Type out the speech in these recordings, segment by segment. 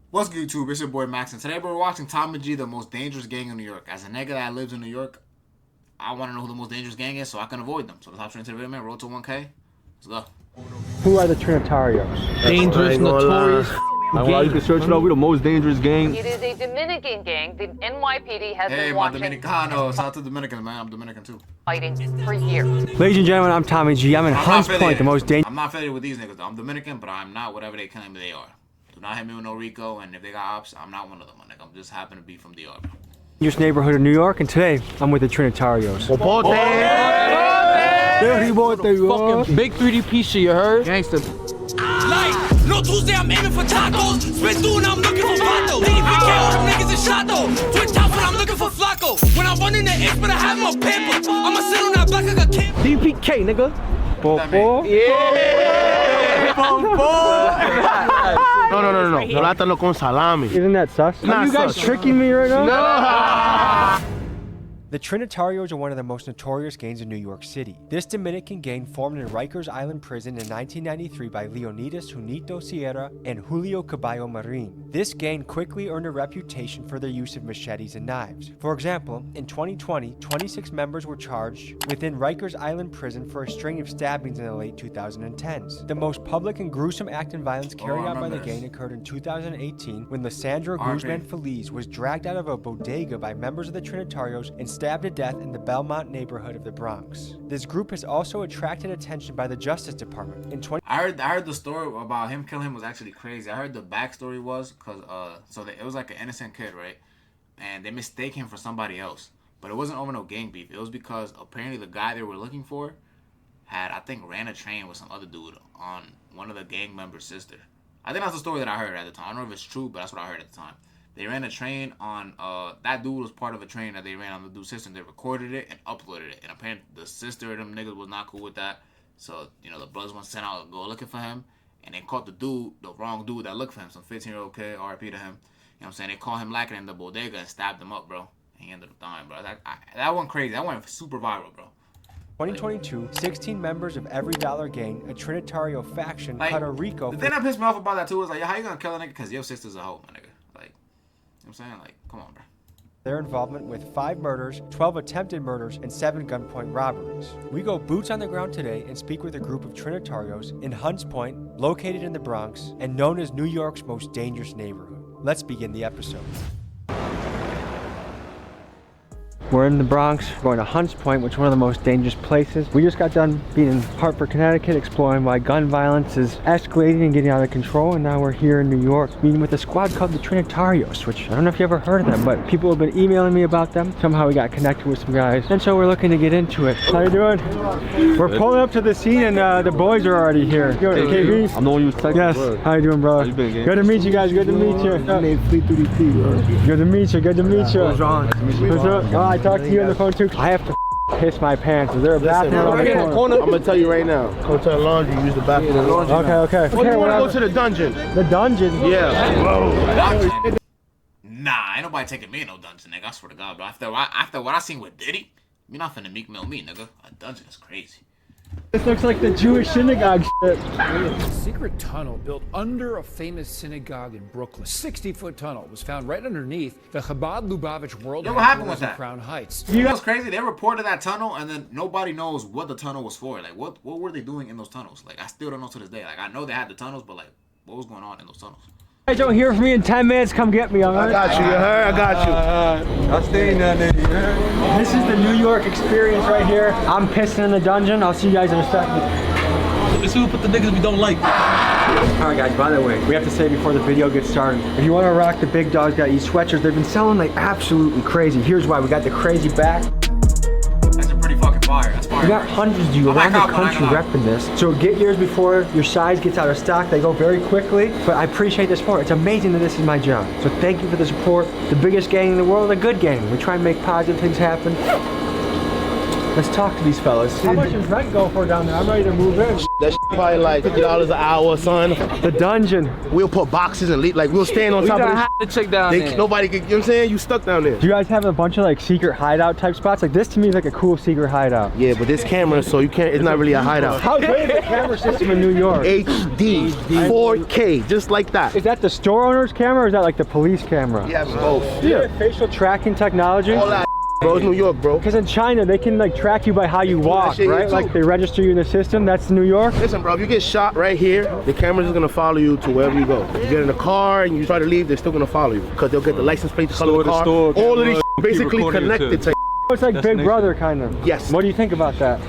What's good, YouTube? It's your boy Max, and today we're watching Tommy G, the most dangerous gang in New York. As a nigga that lives in New York, I want to know who the most dangerous gang is so I can avoid them. So let's hop straight into the video, man. Road to 1K. Let's go. Who are the Trinitarios? Dangerous, notorious. You can search it up. We're the most dangerous gang. It is a Dominican gang. The NYPD has Hey, been my watching Dominicanos. Shout out to Dominicans, man. I'm Dominican too. fighting for years. Ladies and gentlemen, I'm Tommy G. I'm in Hunts Point, the most dangerous. I'm not affiliated with these niggas, though. I'm Dominican, but I'm not whatever they claim they are. Do not hit me with no Rico, and if they got ops, I'm not one of them, my nigga. I'm just happen to be from DR, bro. Neighborhood of New York, and today I'm with the Trinitarios. Fucking big 3D pizza, you heard? Gangsta. No Tuesday, I'm aiming for tacos. Spit through and I'm looking for Vato. DPK, all them niggas is shot though. Twin top when I'm looking for Flacco. When I run in the X, but I have my paper. I'ma sit on that block, I got camp. DPK, nigga. No. Plátano con salami. Isn't that sus? Are you guys sus. tricking me right now? No. The Trinitarios are one of the most notorious gangs in New York City. This Dominican gang formed in Rikers Island Prison in 1993 by Leonidas Junito Sierra and Julio Caballo Marin. This gang quickly earned a reputation for their use of machetes and knives. For example, in 2020, 26 members were charged within Rikers Island Prison for a string of stabbings in the late 2010s. The most public and gruesome act in violence carried out by the gang occurred in 2018 when Lissandro Guzman Feliz was dragged out of a bodega by members of the Trinitarios and stabbed to death in the Belmont neighborhood of the Bronx. This group has also attracted attention by the Justice Department. I heard the story about him killing him was actually crazy. I heard the backstory was because it was like an innocent kid, right? And they mistake him for somebody else. But it wasn't over no gang beef. It was because apparently the guy they were looking for had, I think, ran a train with some other dude on one of the gang members' sister. I think that's the story that I heard at the time. I don't know if it's true, but that's what I heard at the time. They ran a train on, that dude was part of a train that they ran on the dude's sister. They recorded it and uploaded it. And apparently the sister of them niggas was not cool with that. So, you know, the brothers went sent out to go looking for him. And they caught the wrong dude that looked for him. Some 15-year-old kid, RIP to him. You know what I'm saying? They caught him lacking in the bodega and stabbed him up, bro. And he ended up dying, bro. That went crazy. That went super viral, bro. 2022, 16 members of Every Dollar Gang, a Trinitario faction, cut a Rico. The thing that pissed me off about that, too, is like, how you gonna kill a nigga because your sister's a hoe, my nigga? Like, you know what I'm saying? Like, come on, bro. Their involvement with 5 murders, 12 attempted murders, and 7 gunpoint robberies. We go boots on the ground today and speak with a group of Trinitarios in Hunts Point, located in the Bronx, and known as New York's most dangerous neighborhood. Let's begin the episode. We're in the Bronx, going to Hunts Point, which is one of the most dangerous places. We just got done being in Hartford, Connecticut, exploring why gun violence is escalating and getting out of control, and now we're here in New York, meeting with a squad called the Trinitarios, which I don't know if you ever heard of them, but people have been emailing me about them. Somehow we got connected with some guys, and so we're looking to get into it. How you doing? We're pulling up to the scene, and the boys are already here. Yo, KB? I'm the one you was texting. Yes. How you doing, bro? How you been, gang? Good to meet you guys. Good to meet you. Good to meet you. Good to meet you. What's wrong? What's up? Oh, I talked to you on the phone too. I have to piss my pants. Is there a bathroom around the corner? I'm gonna tell you right now. Go to the laundry. Use the bathroom. Okay. Or you wanna go to the dungeon? The dungeon? Yeah. Nah, ain't nobody taking me in no dungeon, nigga. I swear to God, bro. After what I seen with Diddy, you not finna Meek Mill me, nigga. A dungeon is crazy. This looks like the Jewish synagogue shit. A secret tunnel built under a famous synagogue in Brooklyn. 60-foot tunnel was found right underneath the Chabad Lubavitch World Yo, what happened with Headquarters in that? Crown Heights. You know what's crazy? They reported that tunnel, and then nobody knows what the tunnel was for. Like, what were they doing in those tunnels? Like, I still don't know to this day. Like, I know they had the tunnels, but like, what was going on in those tunnels? Hey, don't hear from me in 10 minutes. Come get me, alright? I got you. You heard? I got you. I'll stay in that. This is the New York experience right here. I'm pissing in the dungeon. I'll see you guys in a second. Let's see who put the niggas we don't like. Alright guys, by the way, we have to say before the video gets started, if you want to rock the Big Dogs Got Eat sweatshirts, they've been selling like absolutely crazy. Here's why. We got the crazy back. That's a pretty fucking fire. That's fire. We got hundreds of you around the country I repping this. So get yours before your size gets out of stock. They go very quickly, but I appreciate the support. It's amazing that this is my job. So thank you for the support. The biggest gang in the world, a good gang. We try and make positive things happen. Let's talk to these fellas. How much does rent go for down there? I'm ready to move in. That probably like $50 an hour, son. The dungeon. We'll put boxes and like we'll stand on top of have to check down it. there. Nobody can, you know what I'm saying? You stuck down there. Do you guys have a bunch of like secret hideout type spots? Like this to me is like a cool secret hideout. Yeah, but this camera, so you can't, it's not really a hideout. How big is the camera system in New York? HD, 4K, just like that. Is that the store owner's camera or is that like the police camera? Yeah, both. Do you have facial tracking technology? All that, bro, it's New York, bro. Because in China, they can like track you by how you walk, shit here right? too. Like they register you in the system. That's New York. Listen, bro, if you get shot right here, the camera's gonna follow you to wherever you go. If you get in a car and you try to leave, they're still gonna follow you because they'll get the license plate, the color of the car. All of these basically connected to It's like Big Brother, kind of. Yes. What do you think about that?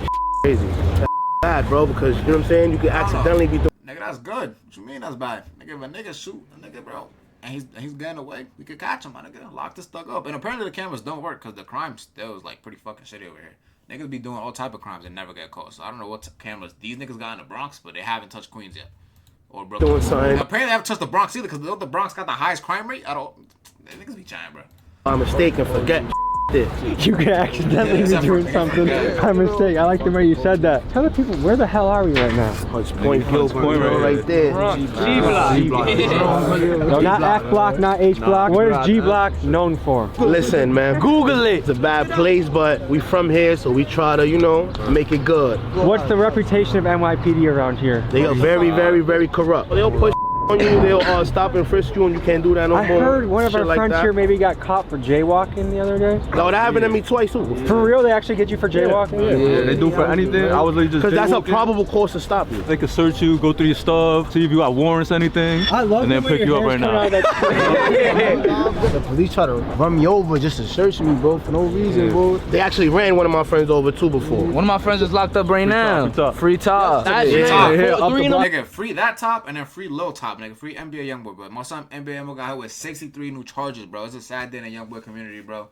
crazy. That's bad, bro, because you know what I'm saying? You could accidentally be doing. Nigga, that's good. What you mean that's bad? Nigga, if a nigga shoot a nigga, bro, and he's getting away, we could catch him, my nigga. Lock this thug up. And apparently the cameras don't work because the crime still is like pretty fucking shitty over here. Niggas be doing all type of crimes and never get caught. So I don't know what cameras these niggas got in the Bronx, but they haven't touched Queens yet. Or Brooklyn. Doing something. And apparently they haven't touched the Bronx either because the Bronx got the highest crime rate. Niggas be trying, bro. My mistake and forget this. You could accidentally be doing something by mistake. I like the way you said that. Tell the people, where the hell are we right now? Hunts Point, Gilbert, right there. No, not F block, not H block. What is G block known for? Listen, man. Google it. It's a bad place, but we from here, so we try to, you know, make it good. What's the reputation of NYPD around here? They are very, very, very corrupt. They'll push on you, they'll stop and frisk you, and you can't do that no more. I heard one of Shit our like friends that. here maybe got caught for jaywalking the other day. No, that happened to me twice too. For real, they actually get you for jaywalking? Yeah, they do for anything. I was literally just Because that's a jaywalking. probable cause to stop you. They can search you, go through your stuff, see if you got warrants, anything, I love and then the way pick you your up right hair's now. coming out of that- The police try to run me over just to search me, bro, for no reason, bro. They actually ran one of my friends over too before. One of my friends is locked up right now. Free top. That Yeah. shit. Top. Yeah, up the Nigga, free that top and then free Lil Top, nigga. Free NBA Youngboy, bro. My son NBA Youngboy got hit with 63 new charges, bro. It's a sad day in the Youngboy community, bro.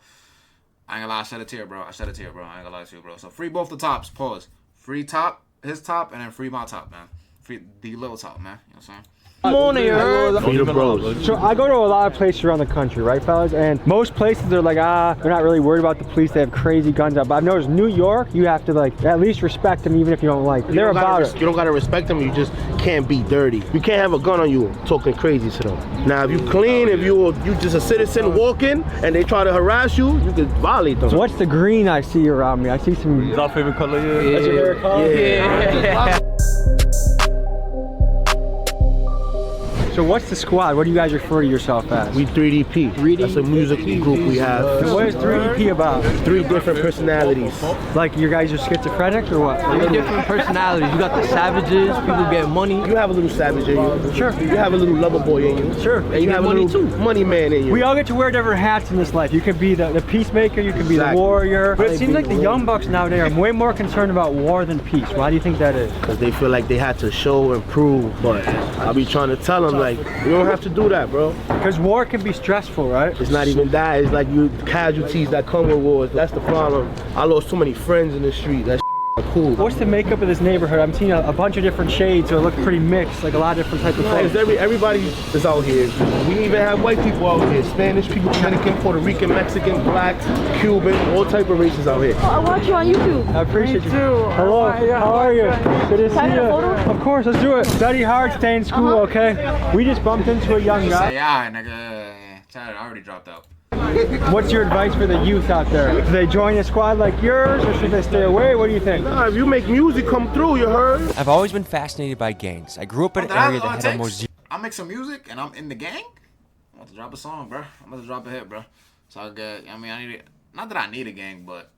I ain't gonna lie, I shed a tear, bro. I shed a tear, bro. I ain't gonna lie to you, bro. So free both the tops. Pause. Free top, his top, and then free my top, man. Free the Lil Top, man. You know what I'm saying? Morning, you heard? Free the bros. So I go to a lot of places around the country, right, fellas? And most places are like, they're not really worried about the police. They have crazy guns out. But I've noticed New York, you have to like at least respect them, even if you don't like them. They're about it. You don't gotta respect them. You just can't be dirty. You can't have a gun on you talking crazy to them. Now, if you clean, if you just a citizen walking and they try to harass you, you could violate them. What's the green I see around me? I see some. Is our favorite color here? That's your favorite color? Yeah. So what's the squad? What do you guys refer to yourself as? We 3DP. That's a music group we have. And what is 3DP about? 3 different personalities. Like you guys are schizophrenic or what? Three different personalities. You got the savages, people get money. You have a little savage in you. Sure. You have a little lover boy in you. Sure. And you have a money little too. money man in you. We all get to wear different hats in this life. You could be the peacemaker, you could be the Exactly. warrior. But it seems like the young bucks nowadays are way more concerned about war than peace. Why do you think that is? Because they feel like they had to show and prove. But I be trying to tell them, like, you don't have to do that, bro. Because war can be stressful, right? It's not even that. It's like you casualties that come with wars. That's the problem. I lost so many friends in the street. That's cool. What's the makeup of this neighborhood? I'm seeing a bunch of different shades, so it looks pretty mixed, like a lot of different types of It's folks. everybody is out here. We even have white people out here. Spanish people, Dominican, Puerto Rican, Mexican, black, Cuban, all type of races out here. I watch you on YouTube. I appreciate you. Hello, how are you? Good to see you. Of course, let's do it. Study hard, stay in school, okay? We just bumped into a young guy. Say, nigga. Chad, I already dropped out. What's your advice for the youth out there? Do they join a squad like yours, or should they stay away? What do you think? Nah, if you make music come through, you heard? I've always been fascinated by gangs. I grew up in an area that had almost zero. I make some music and I'm in the gang. I'm about to drop a song, bro. I'm about to drop a hit, bro. So I get, I mean, I need it. Not that I need a gang, but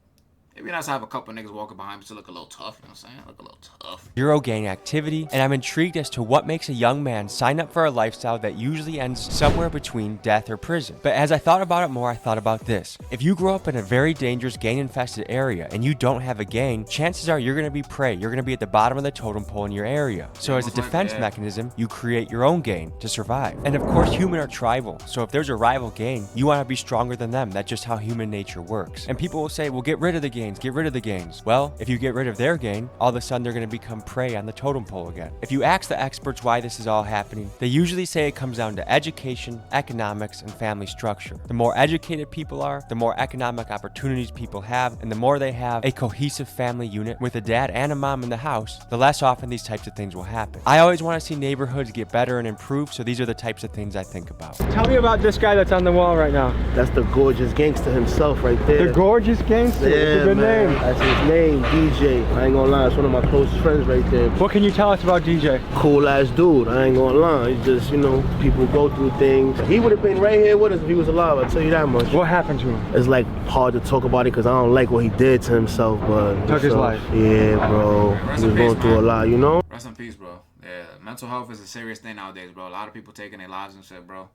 it'd be nice to have a couple niggas walking behind me to look a little tough. You know what I'm saying? Look a little tough. Zero gang activity, and I'm intrigued as to what makes a young man sign up for a lifestyle that usually ends somewhere between death or prison. But as I thought about it more, I thought about this. If you grow up in a very dangerous gang-infested area and you don't have a gang, chances are you're going to be prey. You're going to be at the bottom of the totem pole in your area. So as a defense mechanism, you create your own gang to survive. And of course, humans are tribal. So if there's a rival gang, you want to be stronger than them. That's just how human nature works. And people will say, well, get rid of the gang. gangs, get rid of the gangs. Well, if you get rid of their gang, all of a sudden they're going to become prey on the totem pole again. If you ask the experts why this is all happening, they usually say it comes down to education, economics, and family structure. The more educated people are, the more economic opportunities people have, and the more they have a cohesive family unit with a dad and a mom in the house, the less often these types of things will happen. I always want to see neighborhoods get better and improve, so these are the types of things I think about. Tell me about this guy that's on the wall right now. That's the gorgeous gangster himself right there. The gorgeous gangster. Yeah, It's a good man. name. That's his name, DJ. I ain't gonna lie, it's one of my closest friends right there. What can you tell us about DJ? Cool ass dude, I ain't gonna lie. He's just, you know, people go through things. He would have been right here with us if he was alive, I'll tell you that much. What happened to him? It's like hard to talk about it because I don't like what he did to himself, but Took his life. Yeah, bro. Rest He in was going peace, through a man. lot, you know? Rest in peace, bro. Yeah, mental health is a serious thing nowadays, bro. A lot of people taking their lives and shit, bro.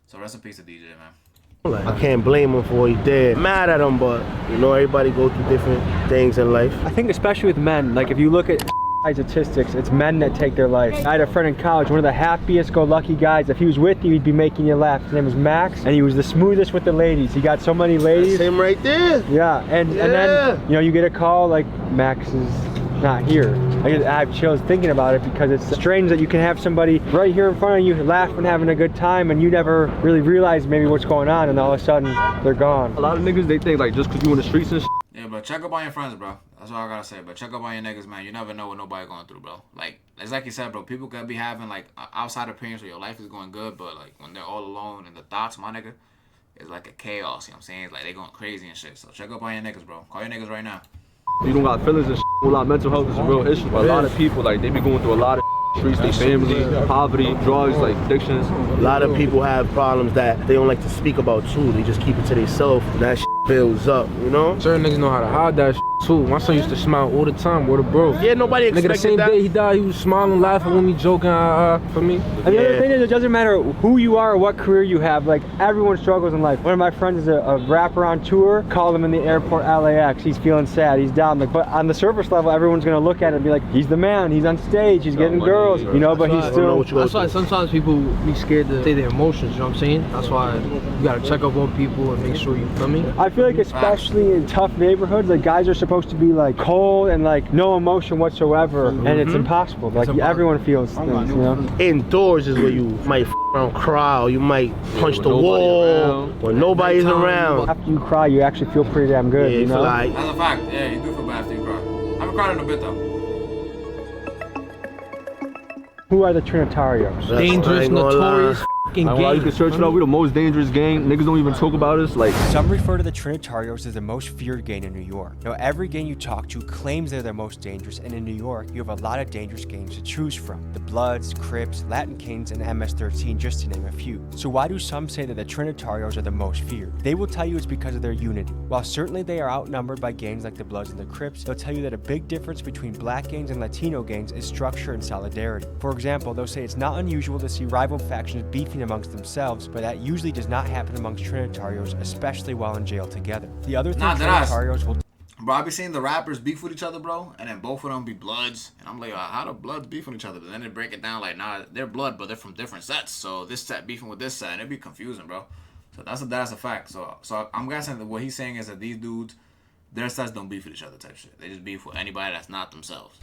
So rest in peace to DJ, man. I can't blame him for what he did. Mad at him, but you know, everybody go through different things in life. I think especially with men, like if you look at statistics, it's men that take their life. I had a friend in college, one of the happiest go lucky guys. If he was with you, he'd be making you laugh. His name was Max, and he was the smoothest with the ladies. He got so many ladies. That's him right there. Yeah, and then, you know, you get a call like Max is not here. I have chills thinking about it because it's strange that you can have somebody right here in front of you laughing, having a good time, and you never really realize maybe what's going on, and all of a sudden they're gone. A lot of niggas, they think like just because you in the streets and shit. Yeah, but check up on your friends, bro. That's all I gotta say. But check up on your niggas, man. You never know what nobody going through, bro. Like, it's like you said, bro. People could be having like outside appearance where your life is going good, but like when they're all alone and the thoughts, my nigga, it's like a chaos. You know what I'm saying? It's like they going crazy and shit. So check up on your niggas, bro. Call your niggas right now. You don't got feelings and shit. A lot of mental health is a real issue. But a lot of people, like, they be going through a lot of streets, their family, poverty, drugs, like addictions. A lot of people have problems that they don't like to speak about too. They just keep it to themselves. That shit builds up, you know? Certain niggas know how to hide that too. My son used to smile all the time with a bro. Yeah, nobody expected Nigga, the same that. day he died, he was smiling, laughing with me, joking, for me. And the other thing is, it doesn't matter who you are or what career you have, like everyone struggles in life. One of my friends is a rapper on tour, called him in the airport LAX, he's feeling sad, he's down. Like, but on the surface level, everyone's gonna look at it and be like, he's the man, he's on stage, he's getting girls, you know, but he's still... That's why sometimes people be scared to say their emotions, you know what I'm saying? That's why you gotta check up on people and make sure you feel me. I feel like especially in tough neighborhoods, like guys are supposed to be like cold and like no emotion whatsoever, and it's impossible. Like everyone feels things, you know? Indoors is where you might around cry, or you might punch the wall when nobody's around. After you cry, you actually feel pretty damn good, Yeah, you know? That's a fact. Yeah, you do feel bad after you cry. I haven't cried in a bit though. Who are the Trinitarios? Dangerous, notorious fucking You gang. can search it up. We're the most dangerous gang. Niggas don't even talk about us. Like, Some refer to the Trinitarios as the most feared gang in New York. Now, every gang you talk to claims they're the most dangerous, and in New York, you have a lot of dangerous gangs to choose from. The Bloods, Crips, Latin Kings, and MS-13, just to name a few. So why do some say that the Trinitarios are the most feared? They will tell you it's because of their unity. While certainly they are outnumbered by gangs like the Bloods and the Crips, they'll tell you that a big difference between black gangs and Latino gangs is structure and solidarity. For example, they'll say it's not unusual to see rival factions beefing amongst themselves, but that usually does not happen amongst Trinitarios, especially while in jail together. The other thing Trinitarios will... Bro, I be seeing the rappers beef with each other, bro, and then both of them be Bloods, and I'm like, how do Bloods beef with each other? But then they break it down like, nah, they're Blood, but they're from different sets, so this set beefing with this set, and it'd be confusing, bro. So that's a fact. So I'm guessing that what he's saying is that these dudes, their sets don't beef with each other type shit. They just beef with anybody that's not themselves.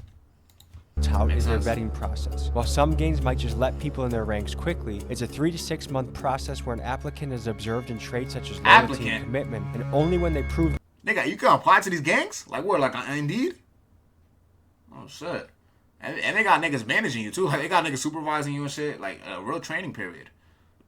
Tout is their vetting process. While some gangs might just let people in their ranks quickly, it's a 3 to 6 month process where an applicant is observed in traits such as loyalty and commitment, and only when they prove... Nigga, you can apply to these gangs? Like what, like on Indeed? Oh shit. And they got niggas managing you too. Like they got niggas supervising you and shit. Like a real training period.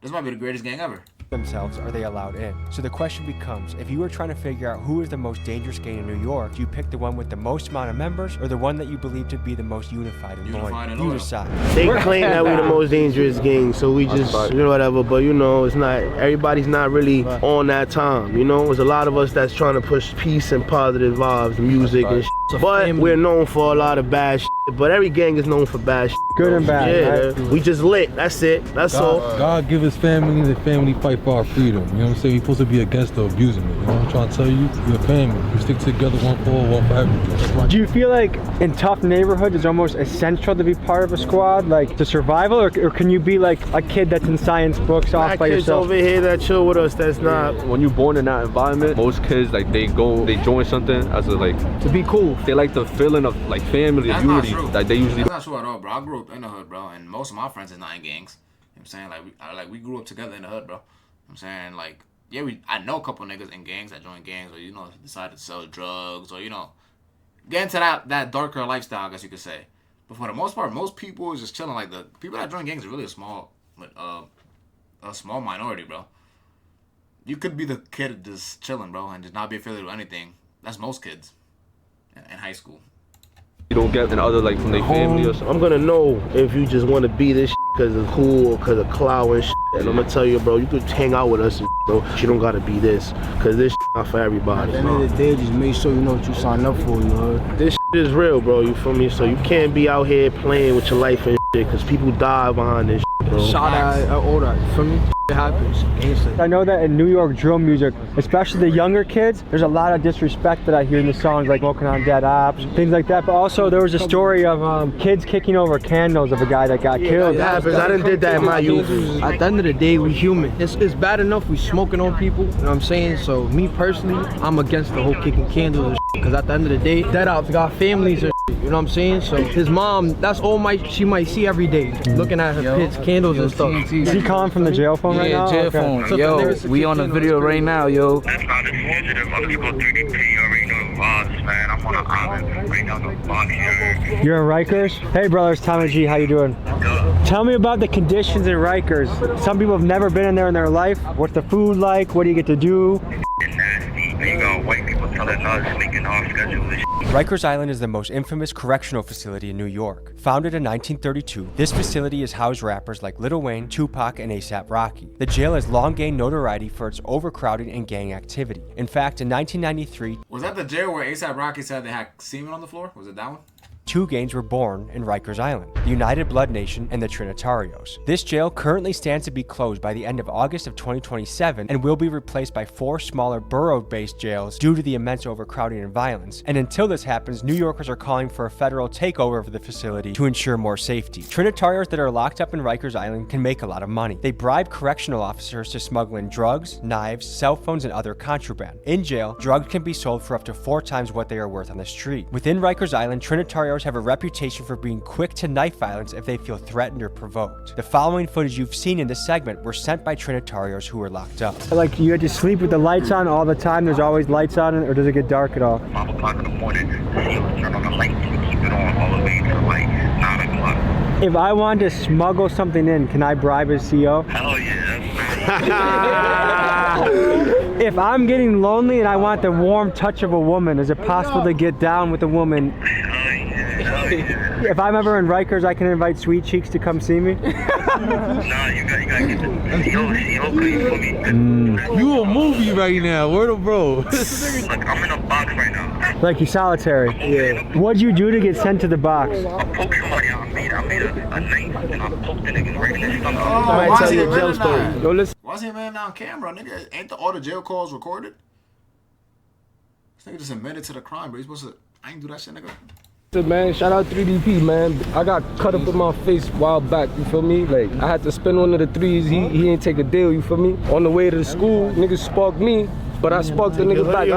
This might be the greatest gang ever. themselves are they allowed in. So the question becomes, if you were trying to figure out who is the most dangerous gang in New York, do you pick the one with the most amount of members or the one that you believe to be the most unified and loyal? You decide. They claim that we're the most dangerous gang, so we just, you know, whatever, but you know, it's not, everybody's not really on that time, you know? There's a lot of us that's trying to push peace and positive vibes, music and shit, But family. we're known for a lot of bad shit. But every gang is known for bad shit. Good and bad, Yeah, right? we just lit. That's it. That's all. God give his family, the family fight for our freedom. You know what I'm saying? We're supposed to be against the abusing it. You know what I'm trying to tell you? We're a family. We stick together, one for all, one for everything. Do you feel like in tough neighborhoods it's almost essential to be part of a squad, like to survival, or can you be like a kid that's in science books off by Kids yourself? over here that chill with us, that's not. When you're born in that environment, most kids like they join something as a like To be cool. they like the feeling of like family That's and not unity. true. Like they usually That's not true at all, bro. I grew up in the hood, bro, and most of my friends is not in gangs. You know what I'm saying? We grew up together in the hood, bro. You know what I'm saying? Like, yeah, I know a couple niggas in gangs that joined gangs or, you know, decided to sell drugs or, you know, get into that darker lifestyle, I guess you could say. But for the most part, most people is just chilling. Like, the people that join gangs are really a small minority, bro. You could be the kid just chilling, bro, and just not be affiliated with anything. That's most kids in high school. you don't get in other like from their family or something. I'm gonna know if you just want to be this because it's cool or because of clout and shit. And I'm gonna tell you, bro, you could hang out with us and bro. You don't gotta be this because this not for everybody. At the end of the day, just make sure you know what you signed up for, you heard? This is real, bro. You feel me? So you can't be out here playing with your life and shit because people die behind this shit, bro. Shout out all that, you feel me? It happens. I know that in New York drill music, especially the younger kids, there's a lot of disrespect that I hear in the songs, like Smoking on Dead Ops, things like that. But also there was a story of kids kicking over candles of a guy that got killed. It happens. I done did that in my youth. At the end of the day, we human. It's bad enough we smoking on people, you know what I'm saying? So me personally, I'm against the whole kicking candles and because at the end of the day, Dead Ops got families and you know what I'm saying? So his mom, that's all she might see every day, looking at her kids' candles and stuff. Is he calling from the jail phone right now? Yeah, jail phone. So Yo, we on a video right now, yo. That's not sensitive. I'm people 3DP. You already know the vibes, man. I'm on an island right now, the box here. You're in Rikers? Hey brothers, Tommy G, how you doing? Tell me about the conditions in Rikers. Some people have never been in there in their life. What's the food like? What do you get to do? It's nasty. You got white people telling us making off schedule this. Rikers Island is the most infamous correctional facility in New York. Founded in 1932, this facility has housed rappers like Lil Wayne, Tupac, and A$AP Rocky. The jail has long gained notoriety for its overcrowding and gang activity. In fact, in 1993, Was that the jail where A$AP Rocky said they had semen on the floor? Was it that one? 2 gangs were born in Rikers Island, the United Blood Nation and the Trinitarios. This jail currently stands to be closed by the end of August of 2027 and will be replaced by 4 smaller borough-based jails due to the immense overcrowding and violence. And until this happens, New Yorkers are calling for a federal takeover of the facility to ensure more safety. Trinitarios that are locked up in Rikers Island can make a lot of money. They bribe correctional officers to smuggle in drugs, knives, cell phones, and other contraband. In jail, drugs can be sold for up to 4 times what they are worth on the street. Within Rikers Island, Trinitarios have a reputation for being quick to knife violence if they feel threatened or provoked. The following footage you've seen in this segment were sent by Trinitarios who were locked up. Like you had to sleep with the lights on all the time? There's always lights on, or does it get dark at all? 5 o'clock in the morning, you turn on the lights and keep it on all the way to like 9 o'clock. If I wanted to smuggle something in, can I bribe his CO? Hell yeah. If I'm getting lonely and I want the warm touch of a woman, is it possible to get down with a woman? If I'm ever in Rikers, I can invite Sweet Cheeks to come see me? Nah, you gotta get the yo, for me. You a movie right now, word of bro. Look, I'm in a box right now. Like you solitary? Yeah. What'd you do to get sent to the box? I poked somebody out. I made a knife and I poked the nigga right in his stomach. Oh, I might why tell is he you a jail admitting story. that? Yo, listen. Why is he admitting on camera, nigga? Ain't all the jail calls recorded? This nigga just admitted to the crime, bro. He's supposed to. I ain't do that shit, nigga. Man, shout out 3DP, man. I got cut up in my face a while back, you feel me? Like, I had to spin one of the threes, he ain't take a deal, you feel me? On the way to the school, niggas sparked me, but I sparked the nigga back.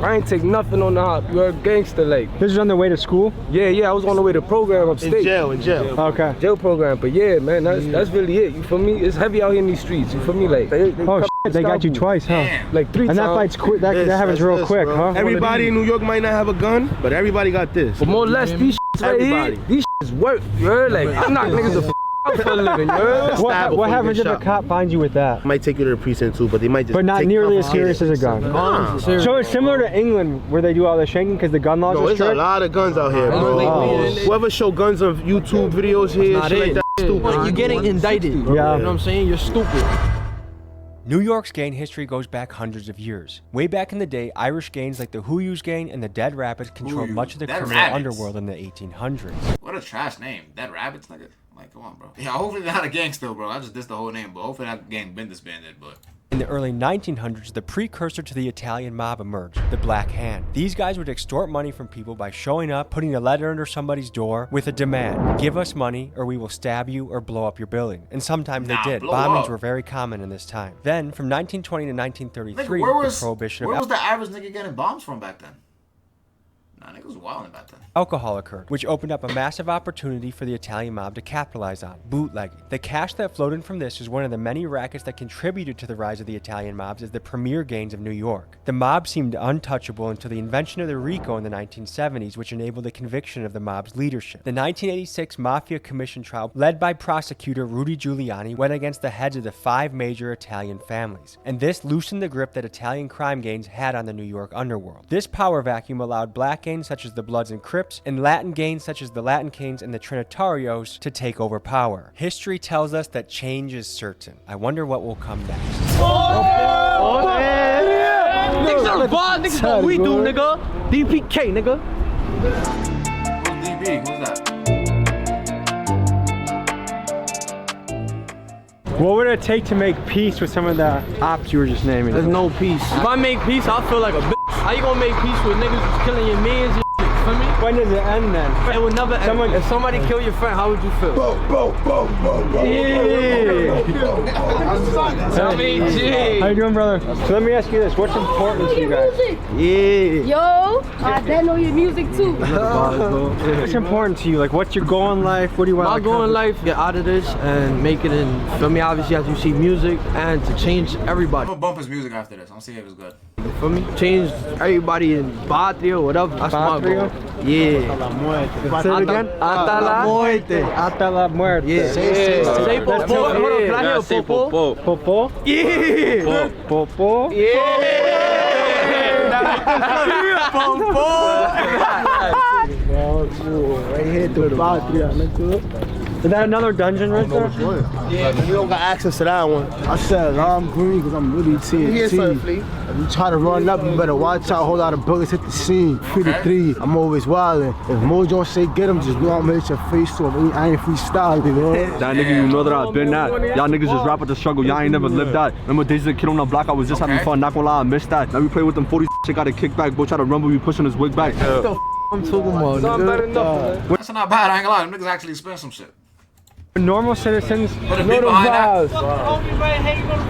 I ain't take nothing on the hop. You're a gangster, like. This is on the way to school? Yeah, I was on the way to program upstate. In jail. Okay. Jail program, but yeah, man, that's really it, you feel me? It's heavy out here in these streets, you feel me? Like, they Oh shit, they got you twice, huh? Like 3 times. And that fight's quick, that happens real quick, huh? Everybody in New York might not have a gun, but everybody got this. But more or less, these shits right here, these shits work, you heard? Like, I knock niggas the out for a living, you heard? What happens if a cop finds you with that? Might take you to the precinct too, but they might just. But not take nearly as confiscation. serious as a gun. Nah. So it's similar to England where they do all the shanking because the gun laws No, are there's a strict? lot of guns out here, bro. Whoever show guns on YouTube videos here, Not shit it. like that, stupid. You're getting indicted. Yeah. You know what I'm saying? You're stupid. New York's gang history goes back hundreds of years. Way back in the day, Irish gangs like the Huyus gang and the Dead Rabbits controlled much of the criminal underworld in the 1800s. What a trash name. Dead Rabbits, nigga. Like, come on, bro. Yeah, hopefully they're not a gang still, bro. I just dissed the whole name, but hopefully that gang been disbanded, but... In the early 1900s, the precursor to the Italian mob emerged, the Black Hand. These guys would extort money from people by showing up, putting a letter under somebody's door with a demand. Give us money or we will stab you or blow up your building. And sometimes they did. Bombings were very common in this time. Then, from 1920 to 1933, the prohibition Where was the average nigga getting bombs from back then? Nah, niggas was wilding back then. Alcohol occurred, which opened up a massive opportunity for the Italian mob to capitalize on, bootlegging. The cash that flowed in from this is one of the many rackets that contributed to the rise of the Italian mobs as the premier gangs of New York. The mob seemed untouchable until the invention of the RICO in the 1970s, which enabled the conviction of the mob's leadership. The 1986 Mafia Commission trial, led by prosecutor Rudy Giuliani, went against the heads of the 5 major Italian families, and this loosened the grip that Italian crime gangs had on the New York underworld. This power vacuum allowed black gangs such as the Bloods and Crips, and Latin gangs such as the Latin Kings and the Trinitarios to take over power. History tells us that change is certain. I wonder what will come next. Niggas are bond, niggas what we do, nigga. DPK, nigga. Who's DB? Who's that? What would it take to make peace with some of the ops you were just naming? There's no peace. If I make peace, I feel like a bitch. How you gonna make peace with niggas who's killing your mans and shit? For me? When does it end then? It will never end. If somebody kill your friend, how would you feel? Tell me, G. How you doing, brother? So let me ask you this. What's important to you guys? Yo, I know your music too. What's important to you? Like, what's your goal in life? What do you want to My goal in life, get out of this and make it in, for me, obviously, as you see music and to change everybody. I'm gonna bump his music after this. I'll see if it's good. For me, change everybody in Patria or whatever. That's my goal. Yeah. Say it again? Hasta la muerte. Hasta la muerte. Yeah. Say popo. Hold on, can I hear popo? Popo? Yeah. Popo? Yeah. Popo. Right here to the Patria, nigga. Is that another dungeon right there? Yeah, we don't got access to that one. I said I'm green because I'm really TNT. If you try to run up, you better watch out. A whole lot of bullets hit the scene. 3-3. I'm always wildin'. If Mojo say get him, just know I'm gonna hit your face to him. I ain't freestyling, you know? That nigga, you know that I've been that. Y'all niggas just rap with the struggle. Y'all ain't never lived that. Remember days as a kid on the block, I was just having fun. Not gonna lie, I missed that. Now we play with them 40 shit, got a kickback. Boy, try to rumble, we pushing his wig back. What the I'm talking about, nigga? That's not bad, I ain't gonna lie. Them niggas actually spend some shit. Normal citizens know the vibes.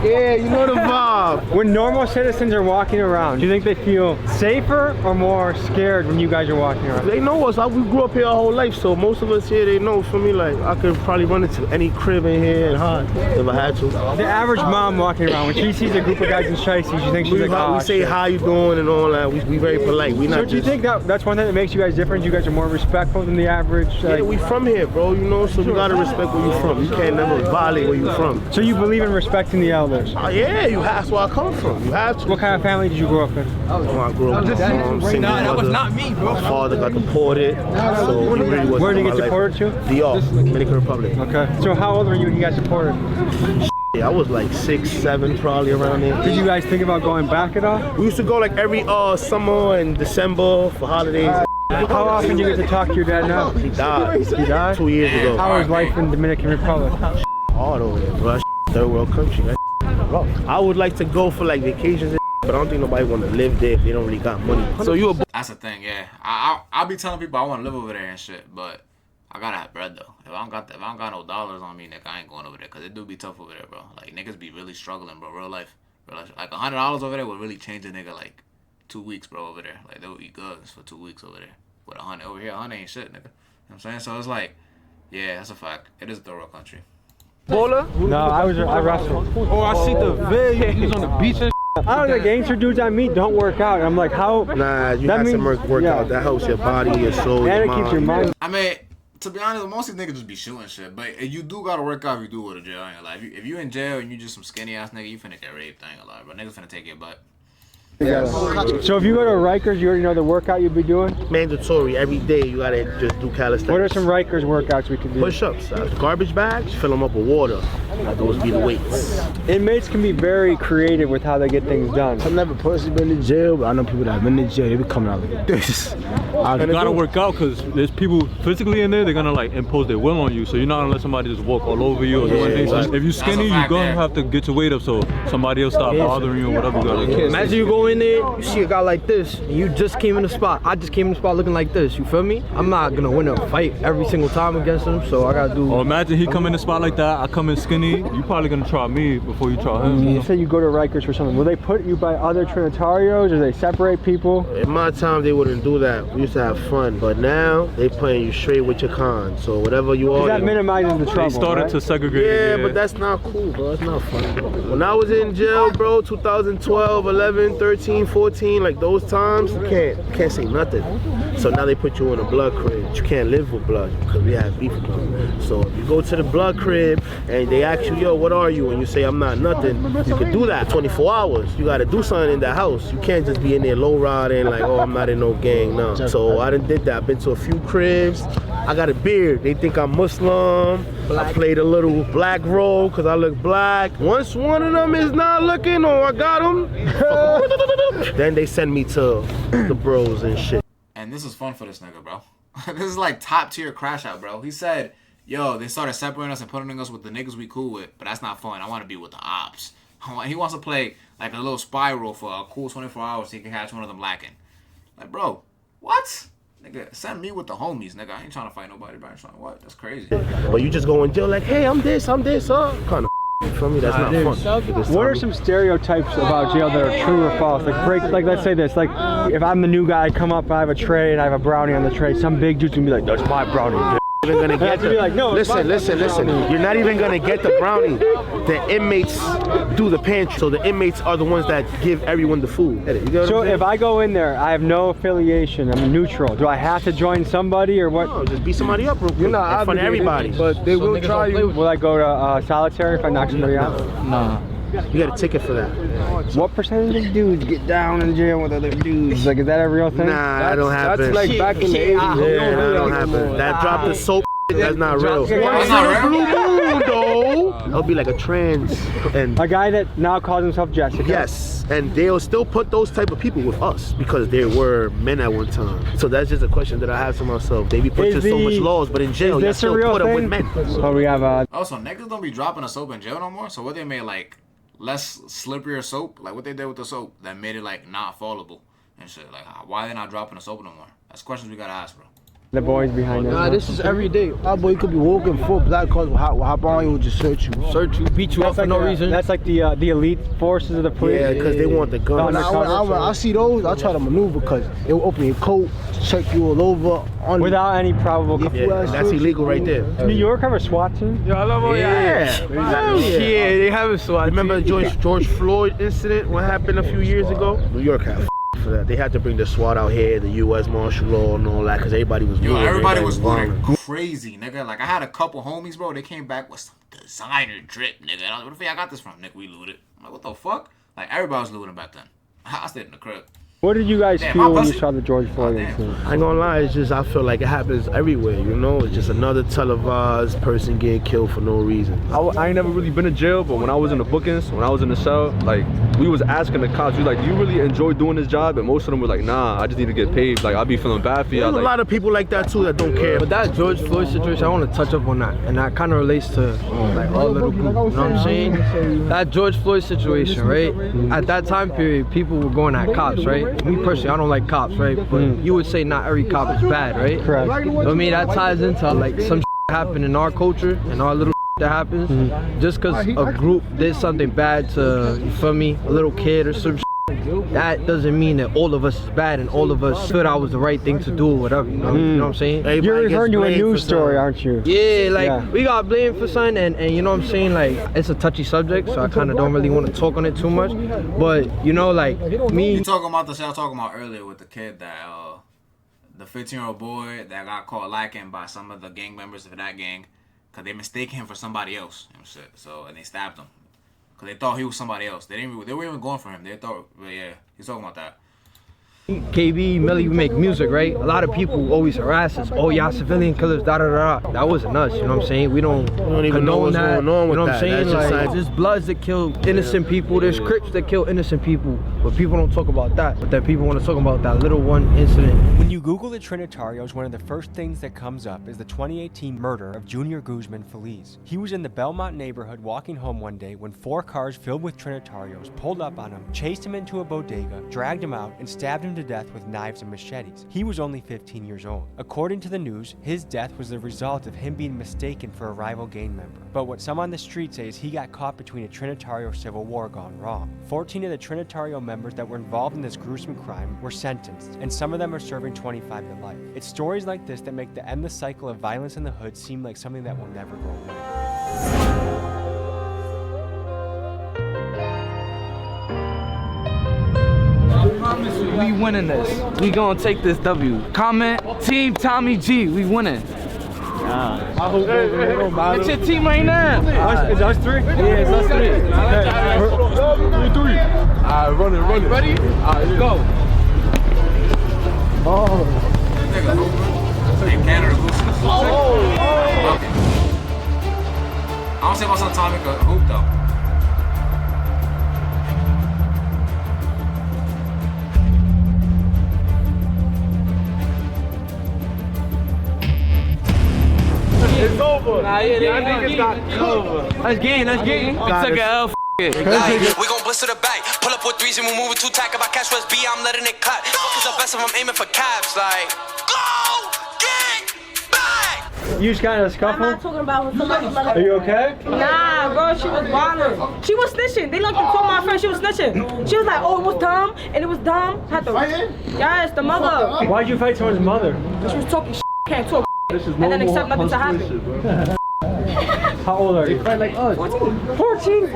Yeah, you know the vibe. When normal citizens are walking around, do you think they feel safer or more scared when you guys are walking around? They know us. We grew up here our whole life, so most of us here, they know. For me, like, I could probably run into any crib in here and hide if I had to. The average mom walking around, when she sees a group of guys in shiesties, you think she's like, oh, we say, how you doing and all that. We very polite. We not so do you think that's one thing that makes you guys different? You guys are more respectful than the average? Yeah, we from here, bro, you know, so we gotta respect where you from. You can't never violate where you from. So you believe in respecting the elders? Yeah, you have. That's where I come from. You have to. What kind of family did you grow up in? I grew up with that was not me, bro. My father got deported, so he really was. Where did he get deported to? DR, Dominican Republic. Okay. So how old were you when you got deported? Yeah, I was like 6, 7, probably around there. Did you guys think about going back at all? We used to go like every summer and December for holidays. How often do you get to talk to your dad now? He died. He died? 2 years ago. How is life in Dominican Republic? Hard over there, bro. Third world country. That's rough. I would like to go for like vacations, but I don't think nobody want to live there if they don't really got money. So you That's the thing, yeah. I'll be telling people I want to live over there and shit, but I gotta have bread though. If I don't got no dollars on me, nigga, I ain't going over there, cause it do be tough over there, bro. Like niggas be really struggling, bro. Real life. Like $100 over there would really change a nigga like 2 weeks, bro. Over there, like they would eat goods for 2 weeks over there. With 100 over here, 100 ain't shit, nigga. You know what I'm saying? So it's like, yeah, that's a fact. It is a third world country. Bowler? No, I wrestled. Oh, I see the video. He was on the beach and I don't know, the gangster dudes I meet don't work out. I'm like, how? Nah, you have to work out. That helps your body, your soul, and your it keeps your mind. I mean, to be honest, most of these niggas just be shooting shit. But you do gotta work out if you do go to jail. Like, if you in jail and you just some skinny ass nigga, you finna get raped. I ain't gonna lie, bro. Niggas finna take your butt. So if you go to Rikers, you already know the workout you'll be doing? Mandatory. Every day you gotta just do calisthenics. What are some Rikers workouts we can do? Push-ups, garbage bags, fill them up with water. Those be the weights. Inmates can be very creative with how they get things done. I've never personally been in jail, but I know people that have been in jail, they be coming out like this. You gotta work out because there's people physically in there, they're gonna like impose their will on you. So you're not gonna let somebody just walk all over you or do anything. So if you're skinny, you're gonna have to get your weight up so somebody else stop bothering you or whatever you gotta do. Imagine you go in there, you see a guy like this, and you just came in the spot. I just came in the spot looking like this, you feel me? I'm not gonna win a fight every single time against him, so I gotta do. Or imagine he come in the spot like that, I come in skinny, you probably gonna try me before you try him. You say you go to Rikers for something. Will they put you by other Trinitarios or they separate people? In my time, they wouldn't do that. We used to have fun, but now they putting you straight with your con. So whatever you are, that minimizes the trouble. They started to segregate. Yeah, but that's not cool, bro. It's not fun. When I was in jail, bro, 2012, 11, 13, 14, like those times, you can't say nothing. So now they put you in a blood crib. You can't live with blood because we have beef with blood. So if you go to the blood crib and they ask you, yo, what are you? And you say, I'm not nothing, you can do that 24 hours. You got to do something in the house. You can't just be in there low riding like, oh, I'm not in no gang, no. So I done did that. I've been to a few cribs. I got a beard. They think I'm Muslim. I played a little black role because I look black. Once one of them is not looking or I got them, then they send me to the bros and shit. And this is fun for this nigga, bro. This is like top tier crash out, bro. He said, yo, they started separating us and putting us with the niggas we cool with, but that's not fun. I want to be with the ops. He wants to play like a little spiral for a cool 24 hours so he can catch one of them lacking. Like, bro, what? Nigga, send me with the homies, nigga. I ain't trying to fight nobody, bro. What? That's crazy. But you just go in jail like, hey, I'm this, kind of. For me, that's not fun. What are some stereotypes about jail that are true or false? Like let's say this, like if I'm the new guy, I come up, I have a tray and I have a brownie on the tray, some big dude's gonna be like, that's my brownie. Even gonna get the, like, no, listen. You're not even gonna get the brownie. The inmates do the pantry, so the inmates are the ones that give everyone the food. So if I go in there, I have no affiliation, I'm neutral. Do I have to join somebody or what? No, just beat somebody up real quick. You're not in front of everybody. But they will try you. Will I go to solitary if I knock somebody out? Nah. You got a ticket for that. What percentage of dudes get down in jail with other dudes? Like, is that a real thing? Nah, that don't happen. That's like back in the 80s. Yeah, that don't happen. That drop the soap, that's not real. Once in a blue moon, though, it'll be like a trans. And a guy that now calls himself Jessica. Yes, and they'll still put those type of people with us because they were men at one time. So that's just a question that I have to myself. They be putting so much laws, but in jail, you still put them with men. Oh, we have Oh, so niggas don't be dropping the soap in jail no more? So what they made, like, less slipperier soap? Like, what they did with the soap that made it, like, not fallable and shit? Like, why they not dropping the soap no more? That's questions we gotta ask, bro. The boys behind us. Nah, this is every day. Our boy could be walking full black cars will hop on you and just search you. Beat you up for no reason. That's like the elite forces of the police. Yeah, because they want the gun. I see those, I try to maneuver because it will open your coat, check you all over. Without any probable cause. Yeah, that's illegal right there. New York have a SWAT team? Yo, I love all Yeah, they have a SWAT team. Remember the George Floyd incident? What happened a few years ago? New York had for that. They had to bring the SWAT out here, the U.S. Martial Law and all that, because everybody was looting. Everybody was looting crazy, nigga. Like, I had a couple homies, bro. They came back with some designer drip, nigga. And I was like, what the fuck I got this from? Nigga, we looted. I'm like, what the fuck? Like, everybody was looting back then. I stayed in the crib. What did you guys feel when you saw the George Floyd incident? I ain't gonna lie, it's just I feel like it happens everywhere, you know? It's just another televised person getting killed for no reason. I ain't never really been in jail, but when I was in the bookings, when I was in the cell, like, we was asking the cops, we like, do you really enjoy doing this job? And most of them were like, nah, I just need to get paid. Like, I'd be feeling bad for you. There's a lot of people like that too that don't care. But that George Floyd situation, I want to touch up on that. And that kind of relates to like all little group, you know what I'm saying? That George Floyd situation, right? At that time period, people were going at cops, right? Me personally, I don't like cops, right? But you would say not every cop is bad, right? Correct. I mean, that ties into like some happen in our culture and our little that happens. Just because a group did something bad to, you feel me, a little kid or some that doesn't mean that all of us is bad and all of us feel that was the right thing to do or whatever, you know what I'm saying? You're referring to a news story, aren't you? Yeah, like we got blamed for something and you know what I'm saying, like it's a touchy subject, so I kind of don't really want to talk on it too much, but you know, like me. You talking about the shit I was talking about earlier with the kid that, the 15-year-old boy that got caught lacking by some of the gang members of that gang because they mistaken him for somebody else and shit, so, and they stabbed him. because they thought he was somebody else. They weren't even going for him. They thought, but yeah, he's talking about that. KB, Melly, we make music, right? A lot of people always harass us. Oh, y'all civilian killers, da da da. That wasn't us, you know what I'm saying? We don't even know what's that. going on with you know what that. I'm saying? That's Like, just there's Bloods that kill innocent people. There's Crips that kill innocent people. But people don't talk about that. But then people want to talk about that little one incident. When you Google the Trinitarios, one of the first things that comes up is the 2018 murder of Junior Guzman Feliz. He was in the Belmont neighborhood walking home one day when 4 cars filled with Trinitarios pulled up on him, chased him into a bodega, dragged him out, and stabbed him to death with knives and machetes. He was only 15 years old. According to the news, his death was the result of him being mistaken for a rival gang member. But what some on the street say is he got caught between a Trinitario civil war gone wrong. 14 of the Trinitario members that were involved in this gruesome crime were sentenced, and some of them are serving 25 to life. It's stories like this that make the endless cycle of violence in the hood seem like something that will never go away. We winning this. We gonna take this W. Comment, Team Tommy G. We winning. It's your team right now. It's us 3? Yeah, it's us 3. Alright, run it. Ready? Alright, let's go. Team Canada loses. I don't say about some Tommy could hoop though. It's over. Nah, yeah, Y'all niggas got over. Let's get. We took a L. We gon' blister the back. Pull up with 3s and we moving 2 tack. If I catch West B, I'm letting it cut. Cause the best of them aiming for caps. Like, go get back. You just got in a scuffle? I'm not talking about when somebody Are you okay? Nah, bro, she was wildin'. She was snitching. They looked and told my friend she was snitching. She was like, oh, it was dumb, and it was dumb. Had to, yes, the mother. Why'd you fight someone's mother? She was talking shit, can't talk and then accept nothing to happen. How old are you? Like us. 14. 14?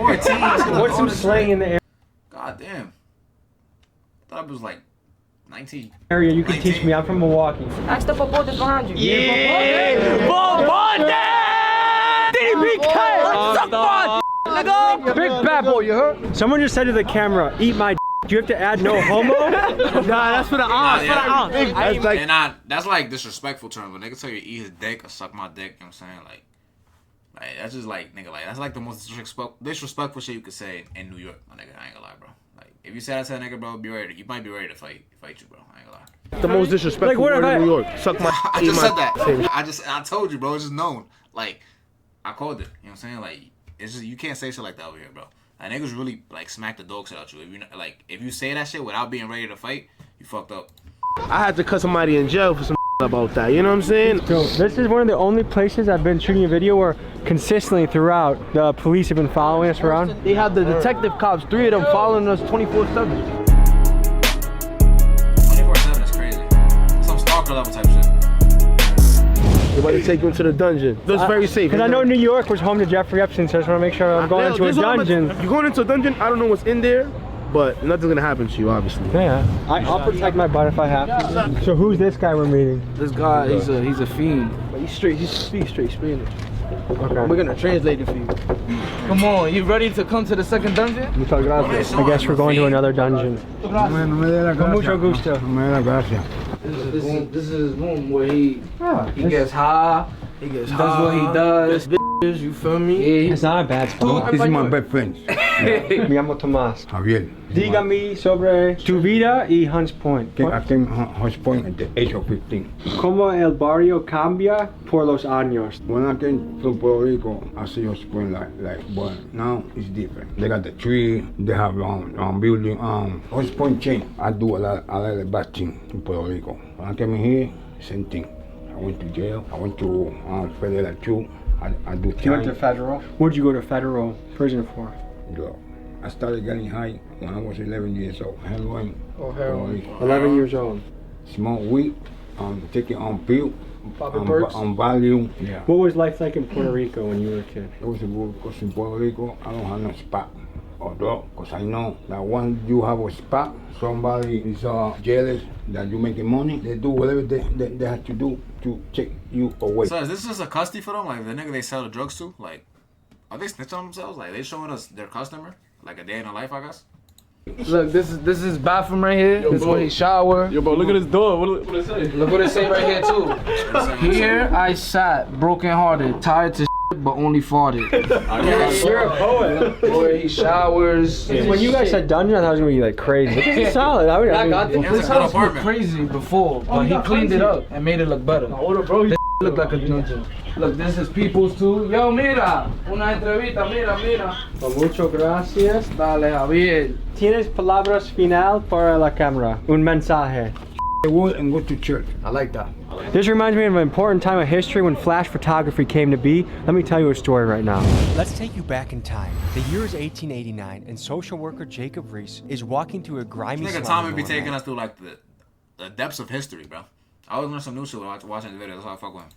What's some slang in the area? God damn. I thought it was like 19. Area you can teach me. I'm from Milwaukee. Ask the football that's behind you. Yeah! Big bad boy, you heard? Someone just said to the camera, eat my d. Do you have to add no homo? Nah, that's for the aunt. That's like disrespectful term. When nigga tell you to eat his dick or suck my dick, you know what I'm saying? Like that's just like, nigga, like, that's like the most disrespectful shit you could say in New York, my nigga. I ain't gonna lie, bro. Like, if you say that to a nigga, bro, you might be ready to fight you, bro. I ain't gonna lie. The most disrespectful word in New York. Suck my. I just said that. I told you, bro. It's just known. Like, I called it. You know what I'm saying? Like, it's just, you can't say shit like that over here, bro. Like, niggas really like smack the dog shit out you. If you say that shit without being ready to fight, you fucked up. I had to cut somebody in jail for some about that. You know what I'm saying? So this is one of the only places I've been shooting a video where consistently throughout the police have been following us around. They have the detective cops, 3 of them following us 24/7. 24/7 is crazy. Some stalker level type shit. They're about to take you into the dungeon. That's very safe. Because I know New York was home to Jeffrey Epstein, so I just want to make sure I'm going into a dungeon. You're going into a dungeon. I don't know what's in there, but nothing's gonna happen to you, obviously. Yeah, I'll protect my butt if I have to. So who's this guy we're meeting? This guy, he's a fiend. But he's straight Spanish. Okay. We're gonna translate it for you. Come on, you ready to come to the second dungeon? I guess we're going to another dungeon. Con mucho gusto. This is his room where he gets high. He does what he does. Bitches, you feel me? Yeah, It's not a bad spot. This is my best friend. Me llamo Tomás. Javier. Dígame sobre tu vida y Hunts Point. I came to Hunts Point at the age of 15. ¿Cómo el barrio cambia por los años? When I came from Puerto Rico, I see Hunts Point but now it's different. They got the tree, they have building. Hunts Point changed. I do a lot of bad things in Puerto Rico. When I came in here, same thing. I went to jail. I went to federal too. I do time. You went to federal? What'd you go to federal prison for? Yeah. I started getting high when I was 11 years old. Heroin. Oh, heroin. 11 years old. Smoke weed, taking on pill, Popping perks? on Valium. Yeah. What was life like in Puerto Rico when you were a kid? It was good because in Puerto Rico, I don't have no spot or drug. Because I know that once you have a spot, somebody is jealous that you're making money. They do whatever they have to do to take you away. So is this just a custody for them? Like the nigga they sell the drugs to? Like, Are they snitching on themselves? Like they showing us their customer, like a day in the life, I guess. Look, this is his bathroom right here. This is where he shower. Yo, bro, look at his door. What it say? Look what it say right here too. Here I sat, broken hearted, tired to shit, but only farted. You're a poet. Where he showers. When you guys said dungeon, I thought it was gonna be like crazy. This is solid. I got this house looked crazy before, but he cleaned it up and made it look better. This look like a dungeon. Look, this is people's too. Yo, mira, una entrevista, mira. Muchas gracias. Dale, Javier. Tienes palabras final para la cámara. Un mensaje. I would and go to church. I like that. This reminds me of an important time of history when flash photography came to be. Let me tell you a story right now. Let's take you back in time. The year is 1889, and social worker Jacob Reese is walking through a grimy Nigga, slum Tommy in be North taking Manhattan. us through like the depths of history, bro. I always learn some new shit watching the videos. That's why I fuck with him.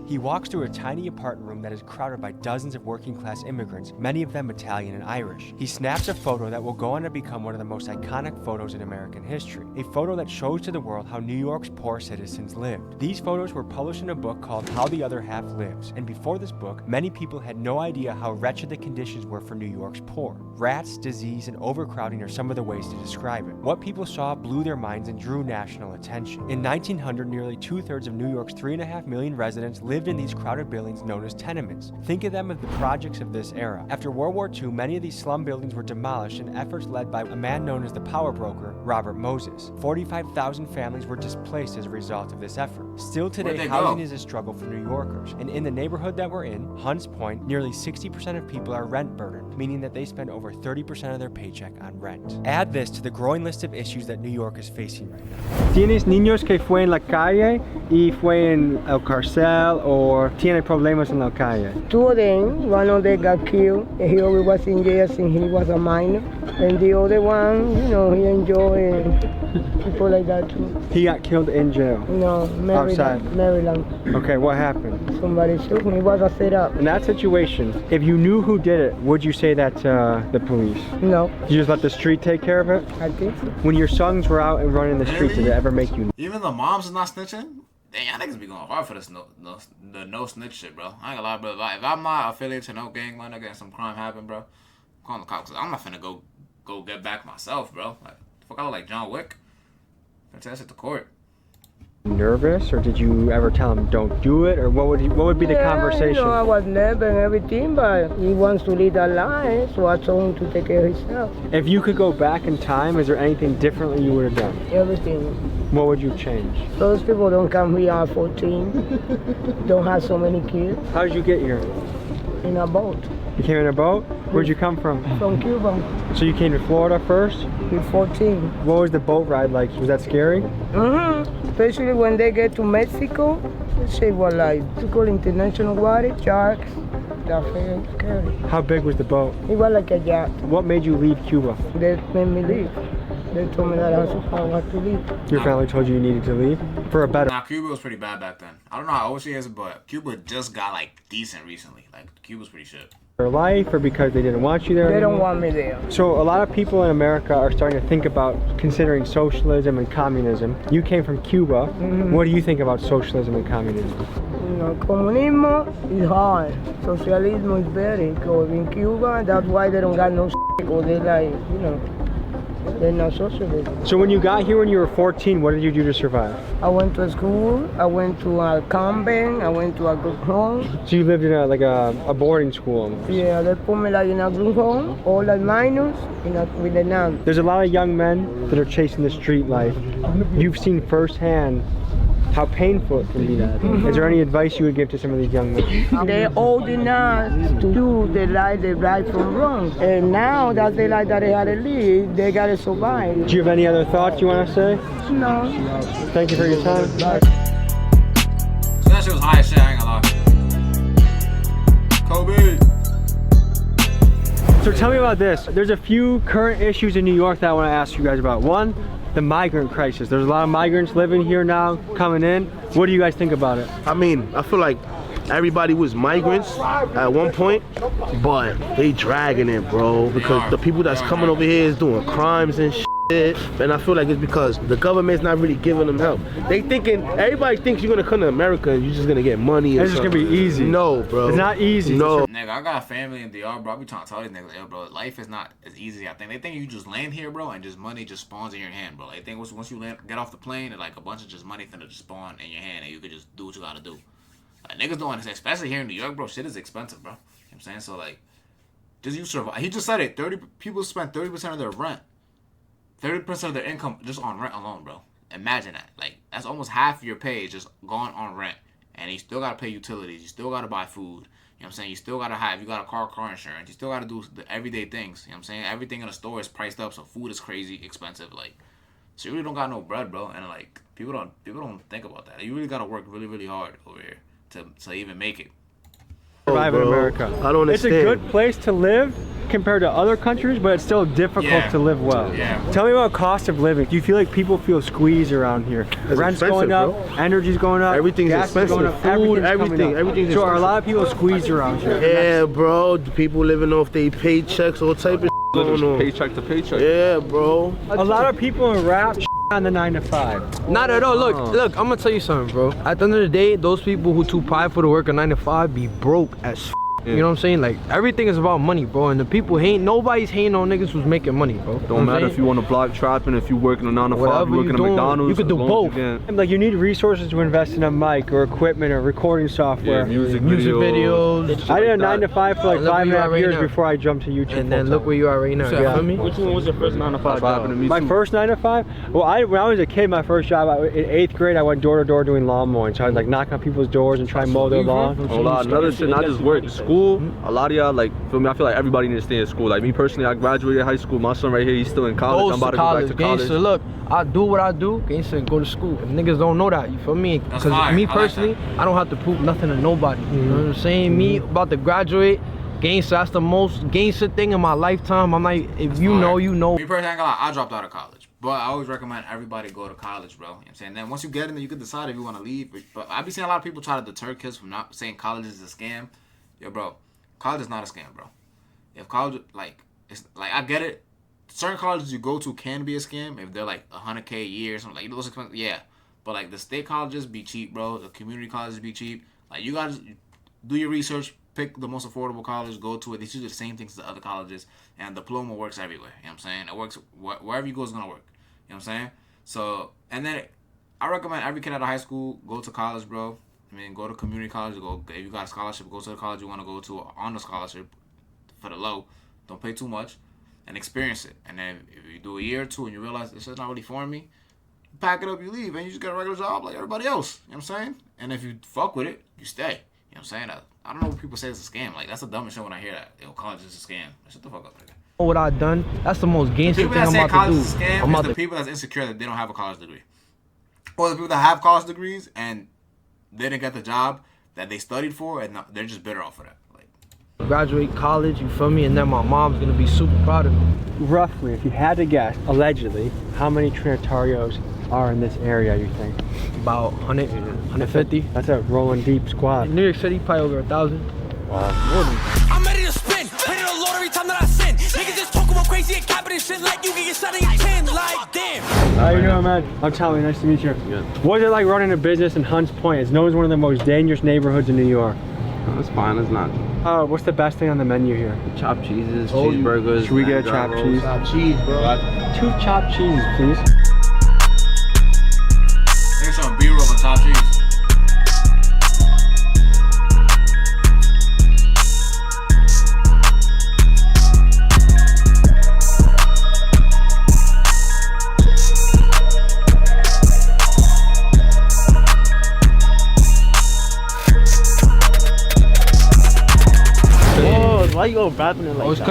He walks through a tiny apartment room that is crowded by dozens of working class immigrants, many of them Italian and Irish. He snaps a photo that will go on to become one of the most iconic photos in American history. A photo that shows to the world how New York's poor citizens lived. These photos were published in a book called How the Other Half Lives, and before this book, many people had no idea how wretched the conditions were for New York's poor. Rats, disease, and overcrowding are some of the ways to describe it. What people saw blew their minds and drew national attention. In 1900, nearly 2/3 of New York's 3.5 million residents lived in these crowded buildings known as tenements. Think of them as the projects of this era. After World War II, many of these slum buildings were demolished in efforts led by a man known as the power broker, Robert Moses. 45,000 families were displaced as a result of this effort. Still today, housing is a struggle for New Yorkers. And in the neighborhood that we're in, Hunts Point, nearly 60% of people are rent burdened, meaning that they spend over 30% of their paycheck on rent. Add this to the growing list of issues that New York is facing right now. ¿Tienes niños que fue en la calle y fue en el cárcel or tiene problemas en la calle? Two of them, one of them got killed, and he always was in jail since he was a minor. And the other one, you know, he enjoyed people like that too. He got killed in jail? No, Maryland. Outside? Maryland. Okay, what happened? Somebody shoot him, it was a setup. In that situation, if you knew who did it, would you say that to the police? No. You just let the street take care of it? I think so. When your sons were out and running the streets, did it ever make you... Even the moms is not snitching? Dang, y'all niggas be going hard for this no snitch shit, bro. I ain't gonna lie, bro. Like, if I'm not affiliated to no gang, my nigga, and some crime happened, bro, I'm calling the cops. I'm not finna go get back myself, bro. Like, fuck, I look like John Wick. Finna take that shit to court. Nervous, or did you ever tell him don't do it, or what would be the conversation? You know, I was nervous and everything, but he wants to lead a life, so I told him to take care of himself. If you could go back in time, is there anything differently you would have done? Everything. What would you change? Those people don't come here at 14, don't have so many kids. How did you get here? In a boat. You came in a boat? Where'd you come from? From Cuba. So you came to Florida first? With 14. What was the boat ride like? Was that scary? Mm-hmm. Especially when they get to Mexico, shit was like, to call international water, sharks. That's very scary. How big was the boat? It was like a yacht. What made you leave Cuba? They made me leave. They told me that I had to leave. Your family told you you needed to leave? For a better... Nah, Cuba was pretty bad back then. I don't know how old she is, but Cuba just got, like, decent recently. Like, Cuba's pretty shit. Their life, or because they didn't want you there They anymore? don't want me there. So a lot of people in America are starting to think about considering socialism and communism. You came from Cuba. Mm-hmm. What do you think about socialism and communism? You know, comunismo is hard. Socialism is better. Because in Cuba, that's why they don't got no shit. Because they like, you know, they're not socialism. So when you got here when you were 14, what did you do to survive? I went to school. I went to a convent. I went to a group home. So you lived in a boarding school almost. Yeah, they put me like in a group home, all like minors, with the nuns. There's a lot of young men that are chasing the street life. You've seen firsthand how painful it can be. Is there any advice you would give to some of these young men? They're old enough to do the right from wrong. And now that's the life that they had to live, they gotta survive. Do you have any other thoughts you want to say? No. Thank you for your time. So that shit was high as shit, I ain't gonna lie. Kobe! So tell me about this. There's a few current issues in New York that I want to ask you guys about. One, the migrant crisis. There's a lot of migrants living here now, coming in. What do you guys think about it? I mean, I feel like everybody was migrants at one point, but they dragging it, bro, because the people that's coming over here is doing crimes and shit. and I feel like it's because the government's not really giving them help. Everybody thinks you're gonna come to America and you're just gonna get money. It's just gonna be easy. No, bro. It's not easy. No. Nigga, I got family in DR, bro. I be trying to tell these niggas, yo, bro, life is not as easy as I think. They think you just land here, bro, and just money just spawns in your hand, bro. They think once you get off the plane, and like a bunch of just money finna just spawn in your hand, and you could just do what you gotta do. Like, niggas don't understand, especially here in New York, bro. Shit is expensive, bro. You know what I'm saying? So like, just you survive. He just said it. People spend 30% of their rent, 30% of their income just on rent alone, bro. Imagine that. Like, that's almost half your pay just gone on rent, and you still gotta pay utilities. You still gotta buy food. You know what I'm saying? You still gotta have. You got a car insurance. You still gotta do the everyday things. You know what I'm saying? Everything in the store is priced up, so food is crazy expensive. Like, so you really don't got no bread, bro. And like, people don't think about that. You really gotta work really, really hard over here to even make it. Survive in America. I don't understand. It's a good place to live compared to other countries, but it's still difficult to live well. Yeah. Tell me about cost of living. Do you feel like people feel squeezed around here? Rent's going up, everything's going up, everything's gas expensive, is going up, food, everything's everything's so are a expensive. lot of people squeezed around here? Yeah, bro. The people living off their paychecks, all type of going on. Paycheck to paycheck. Yeah, bro. A lot of people in rap on the 9 to 5. Not at all. Look, I'm gonna tell you something, bro. At the end of the day, those people who too prideful to work a 9 to 5 be broke as Yeah. You know what I'm saying? Like, everything is about money, bro. And the people nobody's hating on niggas who's making money, bro. Don't matter if you want to block trapping, if you working a 9 to 5, Whatever you working at doing, McDonald's. you could do as long as both. you can. Like, you need resources to invest in a mic or equipment or recording software. Yeah, music videos. I did a 9 to 5 for like Look where 5.5 you are right years now. before I jumped to YouTube. And then look where you are right now. You feel me? Which one was your first 9 to 5 job? My first 9 to 5? Well, when I was a kid, my first job, in 8th grade, I went door to door doing lawn mowing. So I was like knocking on people's doors and trying to mow their lawn. Hold on, another shit, not just work. School, a lot of y'all, like, feel me, I feel like everybody needs to stay in school. Like, me personally, I graduated high school. My son right here, he's still in college. I'm about to go back to college. Gangsta, look, I do what I do, gangsta, and go to school. And niggas don't know that, you feel me? Because me personally, I don't have to prove nothing to nobody. You know what I'm saying? Me about to graduate, gangsta, that's the most gangsta thing in my lifetime. I'm like, if you know, you know. Me personally, I ain't gonna lie, I dropped out of college. But I always recommend everybody go to college, bro. You know what I'm saying? Then once you get in there, you can decide if you want to leave. But I be seeing a lot of people try to deter kids from not saying college is a scam. Yo, bro, college is not a scam, bro. If college, like, it's like, I get it. Certain colleges you go to can be a scam if they're like $100K a year or something. Like, those expensive, yeah. But like, the state colleges be cheap, bro. The community colleges be cheap. Like, you guys do your research, pick the most affordable college, go to it. They do the same things as the other colleges, and diploma works everywhere. You know what I'm saying? It works wherever you go is gonna work. You know what I'm saying? So, and then I recommend every kid out of high school go to college, bro. I mean, go to community college. Go if you got a scholarship, go to the college you want to go to on the scholarship for the low. Don't pay too much, and experience it. And then if you do a year or two and you realize this is not really for me, you pack it up, you leave, and you just get a regular job like everybody else. You know what I'm saying? And if you fuck with it, you stay. You know what I'm saying? I don't know what people say it's a scam. Like, that's the dumbest shit when I hear that. Yo, college is a scam. Shut the fuck up, nigga. What I done, that's the most gangsta thing People that I'm say about college to do. is a scam I'm is about the to people that's insecure that they don't have a college degree. Or the people that have college degrees and they didn't get the job that they studied for, and they're just bitter off of that. graduate college, you feel me? And then my mom's gonna be super proud of me. Roughly, if you had to guess, allegedly, how many Trinitarios are in this area, you think? About 100, 150. That's a rolling deep squad. In New York City, probably over 1,000. Wow, more than I'm ready to spin, ready to load every time that I sin. Niggas just talk about crazy and capping shit like you can get shot in your chin, like damn. How you doing, man? I'm Tommy, nice to meet you. Good. What's it like running a business in Hunts Point? It's known as one of the most dangerous neighborhoods in New York. It's fine, it's not. What's the best thing on the menu here? Chopped cheeses, cheeseburgers. Should we get a chopped cheese? Chopped cheese, bro. 2 chopped cheeses, please. There's some B-roll on top cheese. Why you all rapping it like that?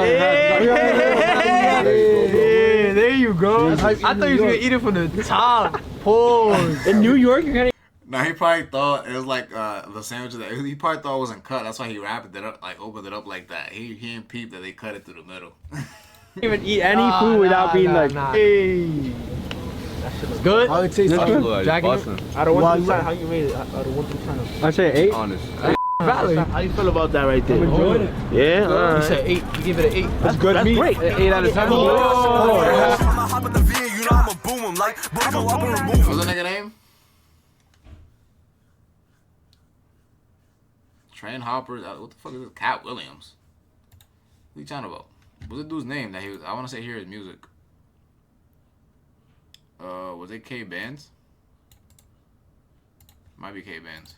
There you go. I thought you was gonna eat it from the top. Pause. In New York, you're gonna. Nah, he probably thought it was like the sandwich that he probably thought it wasn't cut. That's why he wrapped it up, like opened it up like that. He didn't peep that they cut it through the middle. Even eat any food without being like, hey. That shit was good. How it tastes That's good? good. Jackie? Out of 1 to 10, how you rate it? Out of 1 to 10. I'd say 8. Honest. Valid. How you feel about that right there? I'm enjoying it. Yeah, You alright. said 8. You give it an 8. That's good. That's great. 8 out of 10. Oh. like, but go up and remove What's the nigga name? Trent Hopper. What the fuck is this? Cat Williams. What are you talking about? What's the dude's name that he was? I want to say hear his music. Was it K Benz? Might be K Benz.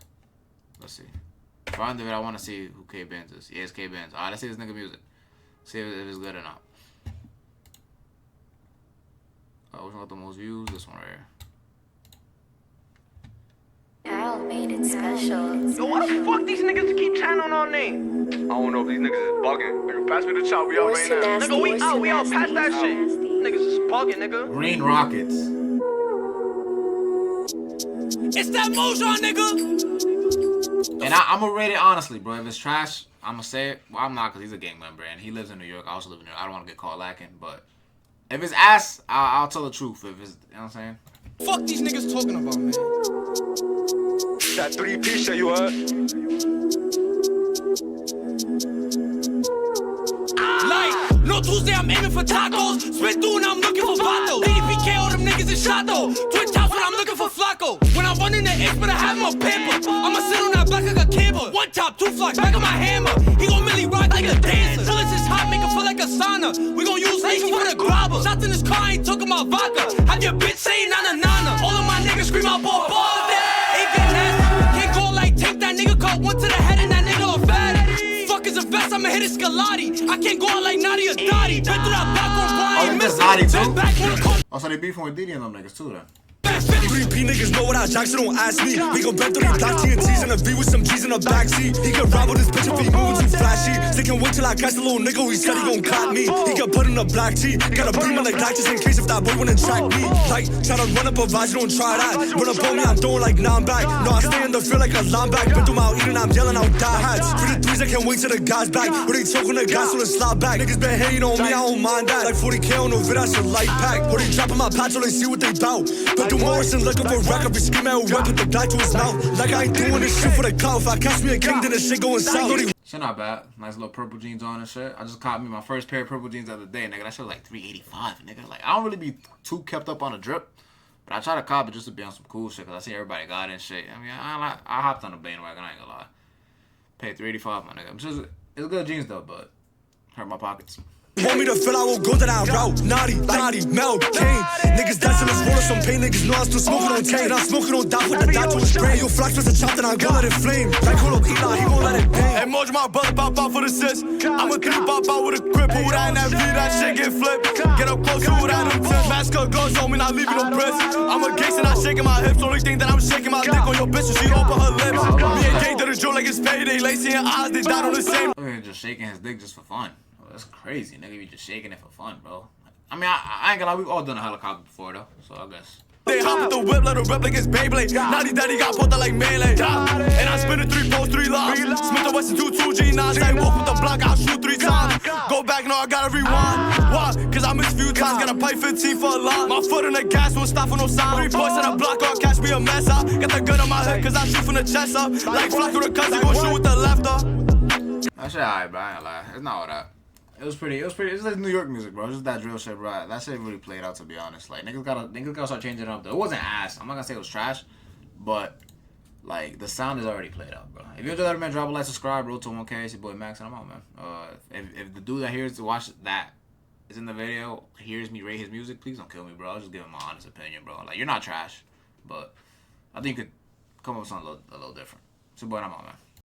Let's see. Find it. I want to see who K Benz is. Yeah, it's K Benz. Alright, let's see this nigga music. See if it's good or not. Which one got the most views? This one right here. Carl made it special. Yo, why the fuck these niggas keep chanting on name? I don't know if these niggas is bugging. Nigga, pass me the chop. We out right now. Nigga, we out past that shit. Niggas is bugging, nigga. Green Rockets. It's that Mojon, nigga. And I'm gonna rate it honestly, bro. If it's trash, I'm gonna say it. Well, I'm not, because he's a gang member and he lives in New York. I also live in New York. I don't want to get caught lacking, but if it's ass, I'll tell the truth. If it's, you know what I'm saying? Fuck these niggas talking about, man. That 3P shit, you heard? Like, no Tuesday, I'm aiming for tacos. Spit through and I'm looking for vato. DDPK, all them niggas is shot though. Twin tops when I'm looking for Flacco. When I'm running the X, but I have my paper. I'ma sit on that block like a camper. One top, two flocks, back on my hammer. He gon' really ride like a dancer. Till it's hot, make it feel like a sauna. We gon' use lazy for the grabber. Shots in this car, I ain't talking about vodka. Have your bitch saying nana nana. All of my niggas scream out ball ball. Ain't get nasty. Can't go like take that nigga, caught one to the head and that nigga a fatty. Fuck is a vest, I'ma hit it Scolati. I can't go out like Nadia Dottie. Been through that back on Brian. That's Nadia too? Also, they beefing with Diddy and them niggas too then. 3P niggas know what I jack, so don't ask me. We gon' bend through the black TNTs in a V with some G's in the backseat. He can ride with this bitch if he moving too flashy. Sticking wait till I catch the little nigga, he said he gon' cop me. He can put in a black tee. Got a beam on the black just in case if that boy wanna track me. Like, tryna run up a vibes, you don't try that. Run up on me, I'm throwing like 9 back. No, I stay in the field like a linebacker. Been through my eating, I'm yelling out die hats. For the threes, I can't wait till the guys back. When they choking the gas on the slide back. Niggas been hating on me, I don't mind that. Like 40K on the vid, that's a light pack. Or they dropping my patch, so they see what they bout. But through Morrison looking for record, we scream out rap with the guy to his mouth. Like I ain't doing this shit for the clout. If I catch me a king, then this shit going south. Shit not bad. Nice little purple jeans on and shit. I just caught me my first pair of purple jeans the other day, nigga. That shit was like $385, nigga. Like, I don't really be too kept up on the drip, but I try to cop it just to be on some cool shit, because I see everybody got it and shit. I mean, I hopped on the bandwagon, I ain't gonna lie. Paid $385, my nigga. It's good jeans though, but hurt my pockets. Want me to fill, I will go down route. Naughty, Mel, Kane. Niggas dancing, let's roll some pain. Niggas know I'm still smoking on cane. I'm smoking on down with the dot to his brain. Yo, Flax was a chop, then I'm gonna let it flame. Like, hold up, Eli, he gon' let it bang. Hey, Moj, my brother, pop out for the sis. I'm a 3 pop out with a grip. Who that in that V, that shit get flipped. Get up close, who that in 10. Masker guns on me, not leaving no press. I'm a gangster, not shaking my hips. Only thing that I'm shaking my dick on your bitch, so she open her lips. Me and Gay did a joke like it's payday. Lacy and eyes, they died on the same. Just shaking his dick just for fun. That's crazy, nigga. You just shaking it for fun, bro. I mean, I ain't gonna lie. We've all done a helicopter before, though. So I guess. They hop with the whip, let her rep like it's Beyblade. Naughty daddy got put out like melee. And I spin it 3 posts, 3 lobs. Smith & Wesson 2 G9s. I walk with the block, I'll shoot 3 times. Go back, no, I gotta rewind. Why? Cause I missed few times. Got a pipe 15 for a line. My foot in the gas, won't stop for no sign. 3 points on the block, I'll catch me a mess up. Got the gun on my head, cause I shoot from the chest up. Like Flacco the cousin, gon' shoot with the left up. That shit alright, bro. I ain't gonna lie. It's not all that. It was pretty. It's like New York music, bro. It's just that drill shit, bro. That shit really played out, to be honest. Like, niggas gotta start changing it up, though. It wasn't ass. I'm not gonna say it was trash, but, like, the sound is already played out, bro. If you enjoyed that, man, drop a like, subscribe, roll to 1K. It's your boy Max, and I'm out, man. If the dude that hears to watch that is in the video, hears me rate his music, please don't kill me, bro. I'll just give him my honest opinion, bro. Like, you're not trash, but I think you could come up with something a little different. It's your boy, and I'm out, man.